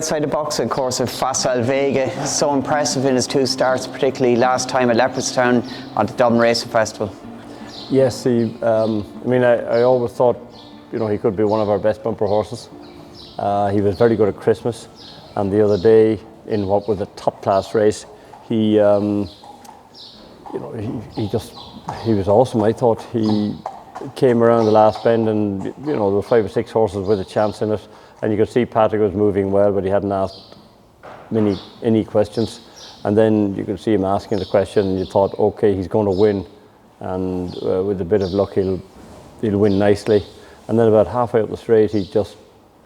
outside the box, of course, of Facile Vega. So impressive in his 2 starts, particularly last time at Leopardstown at the Dublin Racing Festival. Yes, I always thought, he could be one of our best bumper horses. He was very good at Christmas, and the other day in what was a top-class race, he was awesome. I thought he came around the last bend, and there were 5 or 6 horses with a chance in it, and you could see Patrick was moving well, but he hadn't asked any questions. And then you could see him asking the question, and you thought, okay, he's going to win, and with a bit of luck, he'll win nicely. And then about halfway up the straight, he just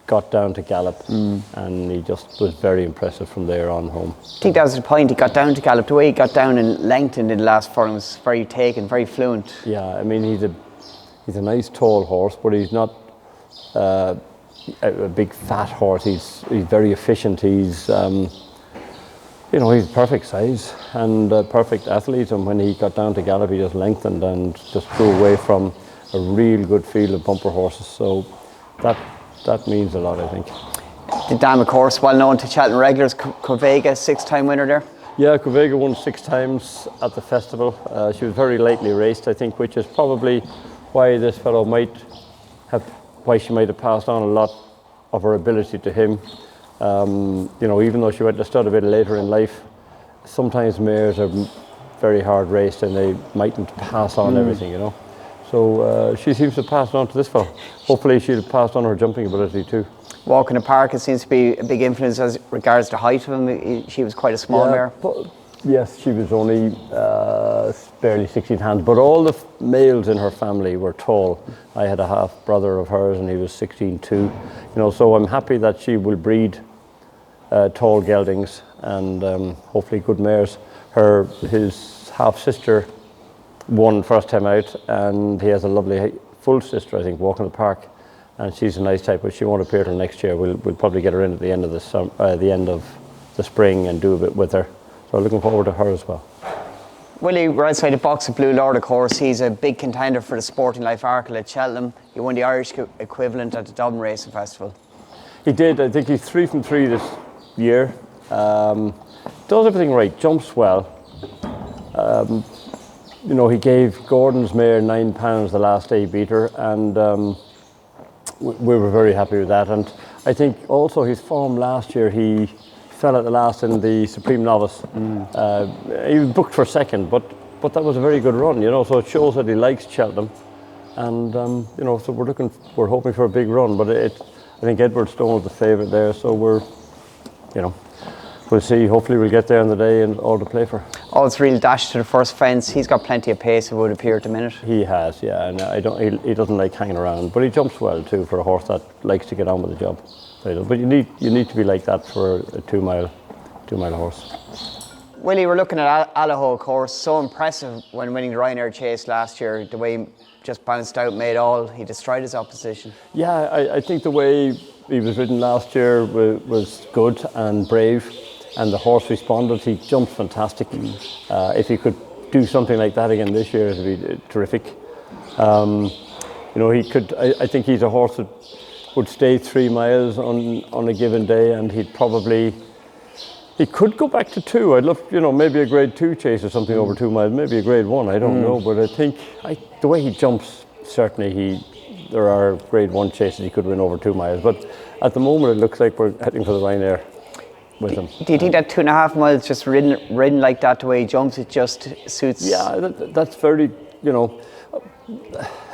got down to gallop, and he just was very impressive from there on home. I think that was the point. He got down to gallop. The way he got down and lengthened in the last furlong was very taken, very fluent. Yeah, he's a nice tall horse, but he's not a big fat horse. He's very efficient. He's he's perfect size and perfect athlete. And when he got down to gallop, he just lengthened and just drew away from a real good field of bumper horses. So that means a lot, I think. The dam, of course, well known to Cheltenham regulars. Vega, 6-time winner there. Yeah, Vega won 6 times at the festival. She was very lightly raced, I think, which is probably why this fellow why she might have passed on a lot of her ability to him. Even though she went to stud a bit later in life, sometimes mares are very hard raced and they mightn't pass on everything, So she seems to have passed on to this fellow. Hopefully she'll have passed on her jumping ability too. Walking the park, it seems to be a big influence as regards the height of him. She was quite a small mare. Yes, she was only barely 16 hands, but all the males in her family were tall. I had a half brother of hers and he was 16'2". So I'm happy that she will breed tall geldings and hopefully good mares. His half sister won first time out, and he has a lovely full sister, I think, walking the park, and she's a nice type, but she won't appear till next year. We'll probably get her in at the end of the spring and do a bit with her. So looking forward to her as well. Willie, we're outside the box of Blue Lord, of course. He's a big contender for the Sporting Life Arkle at Cheltenham. He won the Irish equivalent at the Dublin Racing Festival. He did. I think he's 3 from 3 this year. Does everything right, jumps well. He gave Gordon's mare £9 the last day he beat her, and we were very happy with that. And I think also his form last year, he fell at the last in the Supreme Novice. He was booked for second, but that was a very good run, so it shows that he likes Cheltenham. And so we're hoping for a big run, but I think Edward Stone was the favourite there, so we'll see. Hopefully we'll get there on the day and all to play for. Oh, it's real dash to the first fence. He's got plenty of pace, it would appear at the minute. He has, yeah, and he doesn't like hanging around, but he jumps well too for a horse that likes to get on with the job. But you need to be like that for a 2 mile horse. Willie, we're looking at Alejo Course. So impressive when winning the Ryanair Chase last year. The way he just bounced out, made all. He destroyed his opposition. Yeah, I think the way he was ridden last year was good and brave, and the horse responded. He jumped fantastic. If he could do something like that again this year, it'd be terrific. He could. I think he's a horse that would stay 3 miles on a given day, and he could go back to 2. I'd love, maybe a grade 2 chase or something over 2 miles, maybe a grade 1, I don't know, but I think the way he jumps, certainly there are grade 1 chases he could win over 2 miles, but at the moment it looks like we're heading for the Ryanair with him. Do you think that 2.5 miles just ridden like that, the way he jumps, it just suits? Yeah, that's very,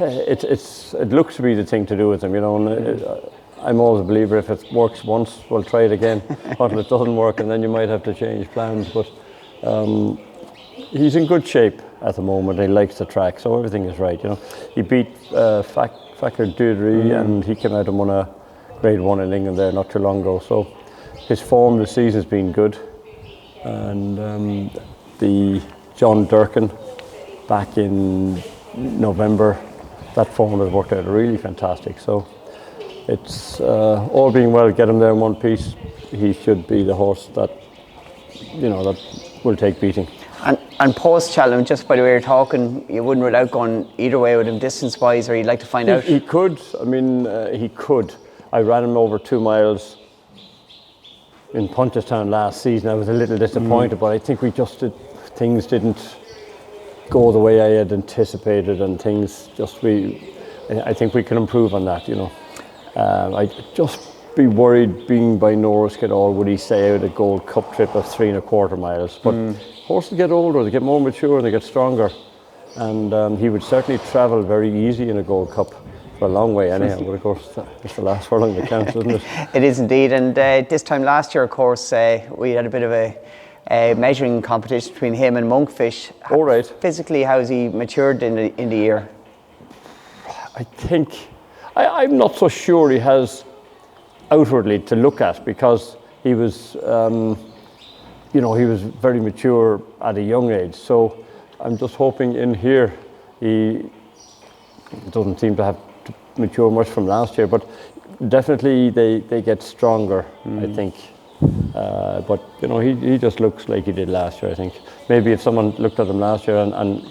it looks to be the thing to do with him, and I'm always a believer, if it works once, we'll try it again until it doesn't work, and then you might have to change plans. But he's in good shape at the moment. He likes the track, so everything is right. He beat Facile Vega, and he came out and won a grade 1 in England there not too long ago. So his form this season has been good, and the John Durkin back in November, that form has worked out really fantastic. So it's all being well, get him there in one piece. He should be the horse that will take beating. And post Cheltenham, just by the way you're talking, you wouldn't rule out going either way with him distance wise, or you'd like to find out? He could. He could. I ran him over 2 miles in Punchestown last season, I was a little disappointed, but I think things didn't go the way I had anticipated, and I think we can improve on that, you know. I'd just be worried, being by Norris at all, would he stay out a Gold Cup trip of 3.25 miles. But horses get older, they get more mature, they get stronger, and he would certainly travel very easy in a Gold Cup for a long way anyhow. But of course, it's the last furlong that counts, isn't it? It is indeed, and this time last year, of course, we had a bit of a measuring competition between him and Monkfish. All right. Physically, how's he matured in the year? I think, I'm not so sure he has outwardly to look at, because he was, he was very mature at a young age. So I'm just hoping in here he doesn't seem to have to mature much from last year, but definitely they get stronger, I think. But he just looks like he did last year, I think. Maybe if someone looked at him last year and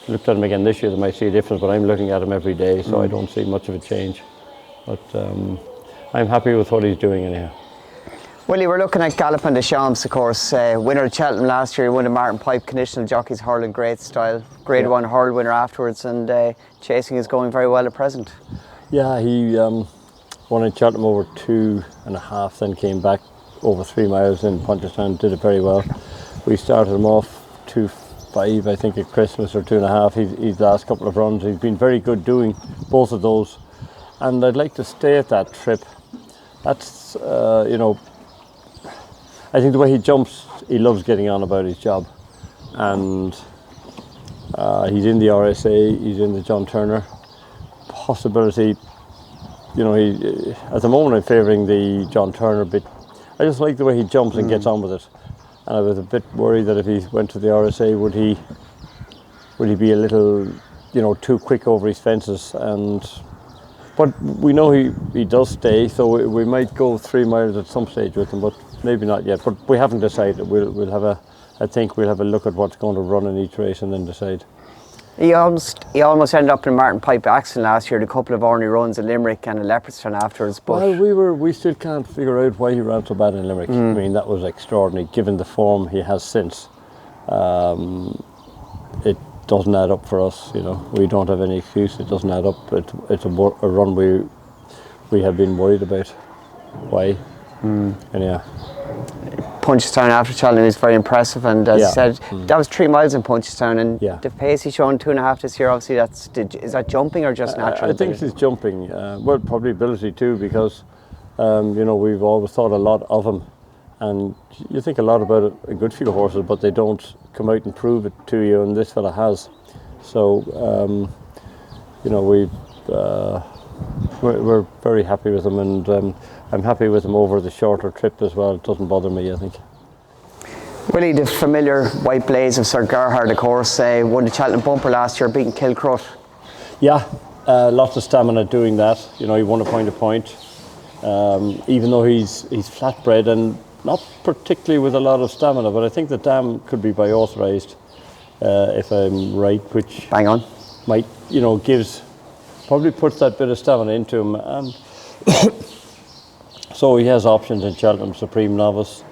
looked at him again this year, they might see a difference, but I'm looking at him every day, so I don't see much of a change. But I'm happy with what he's doing anyhow. Willie, we're looking at Galopin Des Champs, of course, winner of Cheltenham last year. He won the Martin Pipe Conditional Jockey's Hurl in great style. Grade 1 hurl winner afterwards, and chasing is going very well at present. Yeah, he won in Cheltenham over 2.5, then came back over 3 miles in Punchestown, did it very well. We started him off 2.5, I think, at Christmas, or 2.5. His last couple of runs, he's been very good doing both of those, and I'd like to stay at that trip. That's, I think the way he jumps, he loves getting on about his job, and he's in the RSA, he's in the John Turner. Possibility, at the moment I'm favouring the John Turner bit. I just like the way he jumps and gets on with it, and I was a bit worried that if he went to the RSA, would he be a little, too quick over his fences. But we know he does stay, so we might go 3 miles at some stage with him, but maybe not yet. But we haven't decided. I think we'll have a look at what's going to run in each race and then decide. He almost ended up in Martin Pipe accident last year, a couple of ornery runs in Limerick and a Leopardstown afterwards. But well, we still can't figure out why he ran so bad in Limerick. I mean, that was extraordinary, given the form he has since. It doesn't add up for us, We don't have any excuse. It doesn't add up. It's a run we have been worried about. Why? Anyhow. Punchestown after Cheltenham is very impressive, and as I said, that was 3 miles in Punchestown, and the pace he's shown 2.5 this year, obviously is that jumping or just natural? I think it's jumping, well, probably ability too, because we've always thought a lot of him, and you think a lot about a good few horses, but they don't come out and prove it to you, and this fella has. So we're very happy with him, and I'm happy with him over the shorter trip as well. It doesn't bother me, I think. Willie, the familiar white blaze of Sir Gerhard, of course, won the Cheltenham Bumper last year, beating Kilcrut. Yeah, lots of stamina doing that. He won a point. Even though he's flatbred and not particularly with a lot of stamina, but I think the dam could be by authorised, if I'm right, which bang on might, probably puts that bit of stamina into him, and so he has options in Cheltenham, Supreme Novice,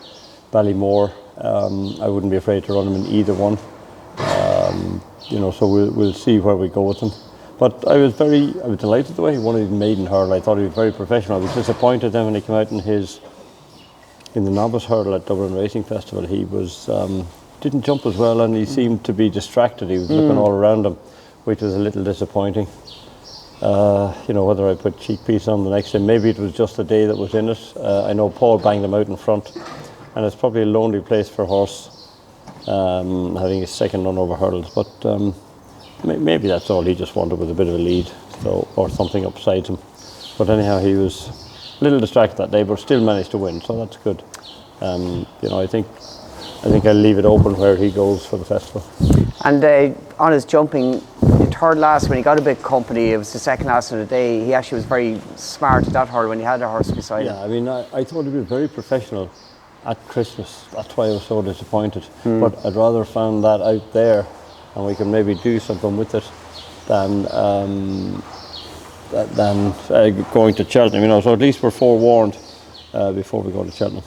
Ballymore. I wouldn't be afraid to run him in either one. So we'll see where we go with him. But I was delighted the way he won his maiden hurdle. I thought he was very professional. I was disappointed then when he came out in the novice hurdle at Dublin Racing Festival. He didn't jump as well, and he seemed to be distracted. He was looking all around him, which was a little disappointing. Whether I put cheek piece on the next day, maybe it was just the day that was in it. I know Paul banged him out in front, and it's probably a lonely place for a horse, having his second run over hurdles, but maybe that's all. He just wanted with a bit of a lead, or something upside him. But anyhow, he was a little distracted that day, but still managed to win, so that's good. I think I'll leave it open where he goes for the festival. And on his jumping, the third last, when he got a bit company, it was the second last of the day. He actually was very smart at that hurdle when he had a horse beside him. Yeah, I mean, I thought he was very professional at Christmas. That's why I was so disappointed. But I'd rather found that out there, and we can maybe do something with it, than going to Cheltenham. So at least we're forewarned before we go to Cheltenham.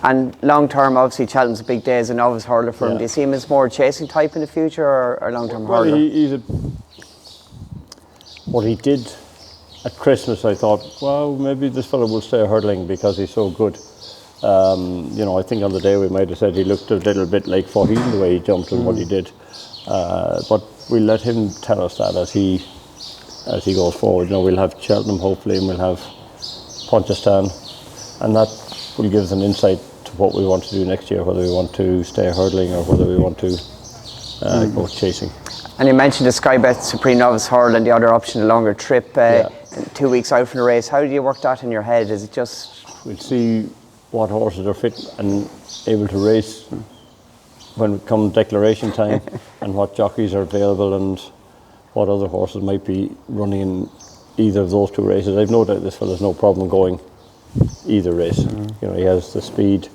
And long term, obviously, Cheltenham's a big day as a novice hurler for him. Yeah. Do you see him as more chasing type in the future or long term Well, hurler? what he did at Christmas, I thought, well, maybe this fellow will stay hurdling because he's so good. You know, I think on the day we might have said he looked a little bit like 14 the way he jumped and what he did. But we'll let him tell us that as he goes forward. You know, we'll have Cheltenham hopefully, and we'll have Punchestown, and that will give us an insight to what we want to do next year, whether we want to stay hurdling or whether we want to go chasing. And you mentioned the Sky Bet Supreme Novice Hurl and the other option, a longer trip, 2 weeks out from the race. How do you work that in your head? Is it just... We'll see what horses are fit and able to race when it comes declaration time and what jockeys are available and what other horses might be running in either of those two races. I've no doubt this fellow's no problem going either race. You know, he has the speed.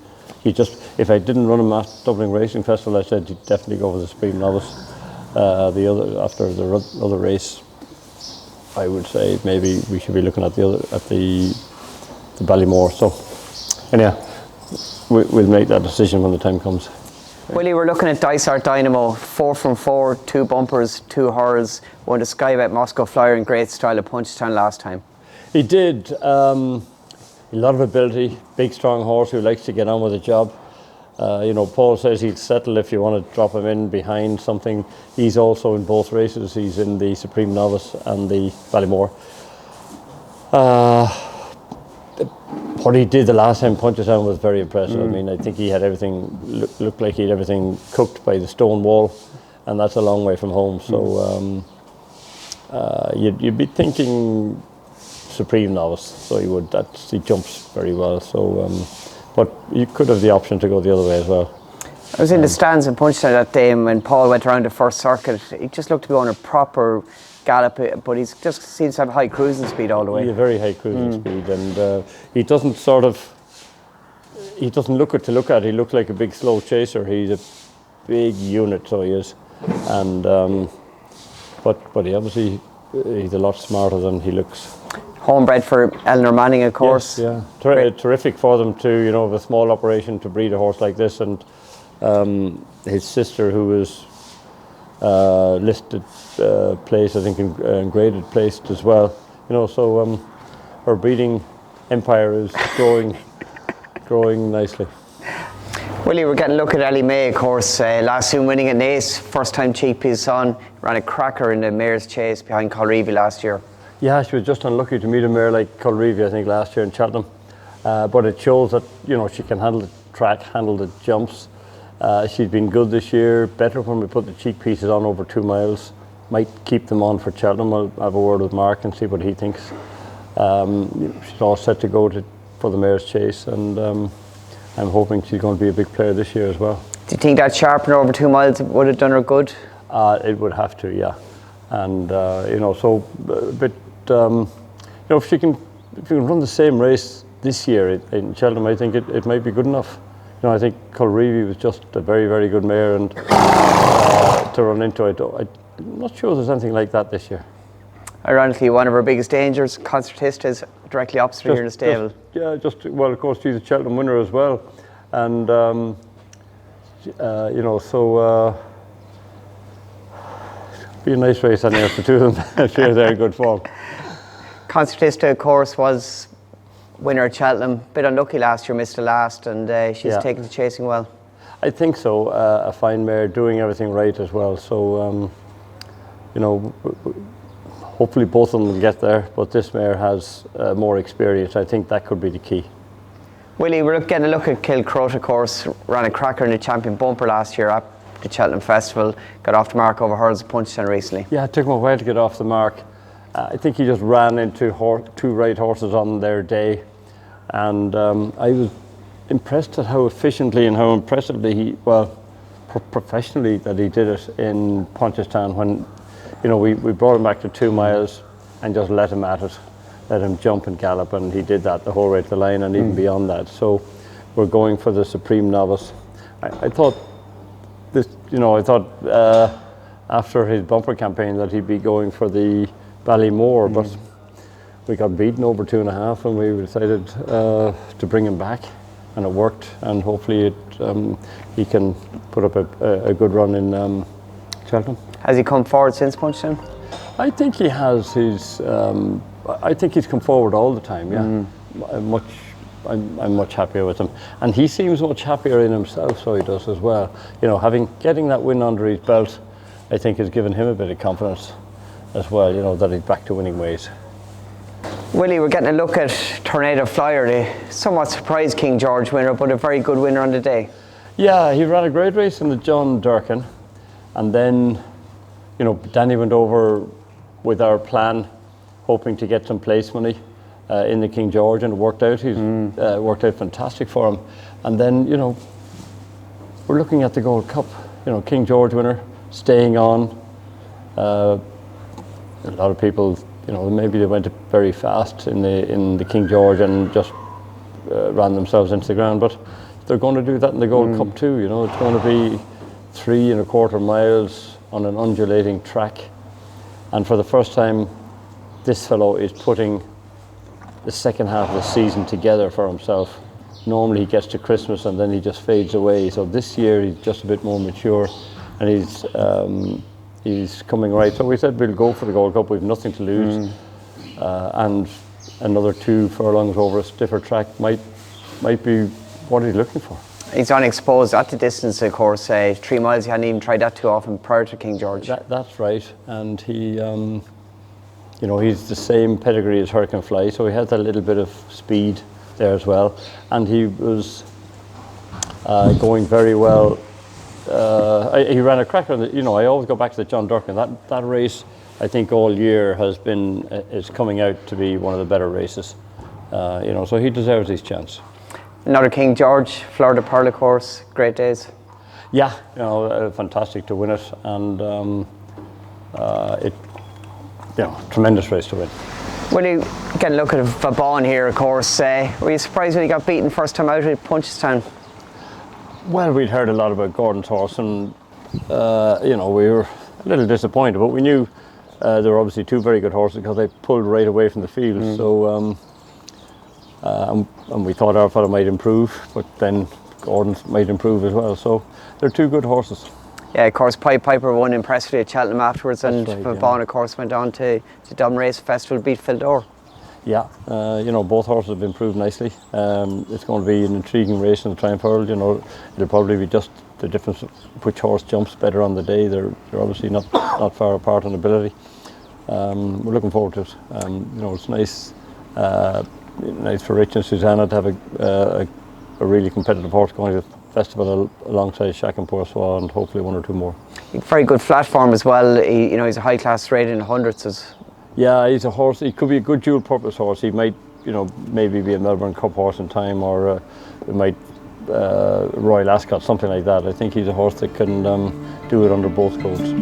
If I didn't run him at Dublin Racing Festival, I said he'd definitely go for the Supreme Novice. After the other race, I would say maybe we should be looking at the Ballymore. So, anyhow, we'll make that decision when the time comes. Willie, we're looking at Dysart Dynamo, 4 from 4, 2 bumpers, 2 hurls, won the Sky Bet Moscow Flyer in great style at Punchestown last time. He did. A lot of ability, big strong horse who likes to get on with the job. You know, Paul says he'd settle if you want to drop him in behind something. He's also in both races. He's in the Supreme Novice and the Ballymore. What he did the last time Punchestown was very impressive. I mean, I think he had everything, looked like he had everything cooked by the stone wall, and that's a long way from home. So you'd be thinking Supreme Novice, so he jumps very well. So, but you could have the option to go the other way as well. I was in the stands in Punchestown that day, and when Paul went around the first circuit, he just looked to be on a proper gallop, but he just seems to have high cruising speed all the way. Yeah, very high cruising speed, and he doesn't look it to look at. He looks like a big slow chaser. He's a big unit, so he is, and but he obviously he's a lot smarter than he looks. Homebred for Eleanor Manning, of course. Yes, yeah, terrific for them to, you know, have a small operation to breed a horse like this, and his sister, who was listed placed, I think, in graded placed as well. You know, so her breeding empire is growing nicely. Willie, we're getting a look at Ellie Mae, of course. Last soon winning an ace, first time cheap piece on, ran a cracker in the mare's chase behind Colreevy last year. Yeah, she was just unlucky to meet a mare like Colreevy, I think, last year in Cheltenham. But it shows that, you know, she can handle the track, handle the jumps. She's been good this year, better when we put the cheek pieces on over 2 miles. Might keep them on for Cheltenham. I'll have a word with Mark and see what he thinks. She's all set to go for the mare's chase, and I'm hoping she's going to be a big player this year as well. Do you think that sharpener over 2 miles would have done her good? It would have to, yeah. And you know, so a bit. You know, if you can run the same race this year in Cheltenham, I think it might be good enough. You know, I think Colreevy was just a very, very good mare, and to run into it, I'm not sure there's anything like that this year. Ironically, one of her biggest dangers, Concertista, is directly opposite here in the stable. Well, of course, she's a Cheltenham winner as well, and you know, so be a nice race anyhow for 2 of them. I feel they're in good form. Concertista, of course, was winner at Cheltenham. Bit unlucky last year, missed the last, and she's taken to chasing well. I think so. A fine mare, doing everything right as well. So, you know, hopefully both of them will get there, but this mare has more experience. I think that could be the key. Willie, we're getting a look at Kilcrota, of course. Ran a cracker in the champion bumper last year at the Cheltenham Festival. Got off the mark over hurdles at Punchestown recently. Yeah, it took him a while to get off the mark. I think he just ran into 2 right horses on their day, and I was impressed at how efficiently and how impressively professionally that he did it in Punchestown when, you know, we brought him back to 2 miles and just let him at it, let him jump and gallop, and he did that the whole way to the line and even beyond that. So we're going for the Supreme Novice. I thought this, you know, after his bumper campaign that he'd be going for the Ballymore, but we got beaten over 2.5, and we decided to bring him back, and it worked, and hopefully he can put up a good run in Cheltenham. Has he come forward since Punchestown? I think he has his. I think he's come forward all the time. Yeah, I'm much happier with him, and he seems much happier in himself. So he does as well. You know, getting that win under his belt, I think has given him a bit of confidence as well. You know, that he's back to winning ways. Willie, we're getting a look at Tornado Flyer, the somewhat surprised King George winner, but a very good winner on the day. Yeah, he ran a great race in the John Durkin, and then, you know, Danny went over with our plan, hoping to get some place money in the King George, and it worked out. He's worked out fantastic for him. And then, you know, we're looking at the Gold Cup. You know, King George winner, staying on. A lot of people, you know, maybe they went very fast in the King George and just ran themselves into the ground. But they're going to do that in the Gold Cup too. You know, it's going to be 3.25 miles on an undulating track, and for the first time, this fellow is putting the second half of the season together for himself. Normally he gets to Christmas and then he just fades away. So this year he's just a bit more mature, and he's coming right. So we said we'll go for the Gold Cup. We've nothing to lose, and another 2 furlongs over a stiffer track might be what he's looking for. He's unexposed at the distance, of course. 3 miles, he hadn't even tried that too often prior to King George. That's right, and he, you know, he's the same pedigree as Hurricane Fly, so he has a little bit of speed there as well, and he was going very well. He ran a cracker. You know, I always go back to the John Durkin. That race, I think, all year is coming out to be one of the better races. You know, so he deserves his chance. Another King George, Florida Park course, great days. Yeah, you know, fantastic to win it, and you know, tremendous race to win. Willie, get a look at Vauban here, of course. Were you surprised when he got beaten first time out at Punchestown? Well, we'd heard a lot about Gordon's horse, and you know, we were a little disappointed, but we knew there were obviously 2 very good horses because they pulled right away from the field. So, and we thought our fellow might improve, but then Gordon might improve as well. So they're 2 good horses. Yeah, of course, Piper won impressively at Cheltenham afterwards, and Vauban, of course, went on to Dublin Race Festival, beat Fildor. Yeah, you know, both horses have improved nicely. It's going to be an intriguing race in the Triumph World. You know, it'll probably be just the difference of which horse jumps better on the day. They're obviously not far apart in ability. We're looking forward to it. You know, it's nice for Rich and Susanna to have a really competitive horse going to the festival alongside Shack and Poursois, and hopefully 1 or 2 more. Very good flat form as well. You know, he's a high class rated in hundreds. Yeah, he's a horse. He could be a good dual purpose horse. He might, you know, maybe be a Melbourne Cup horse in time, or it might Royal Ascot, something like that. I think he's a horse that can do it under both codes.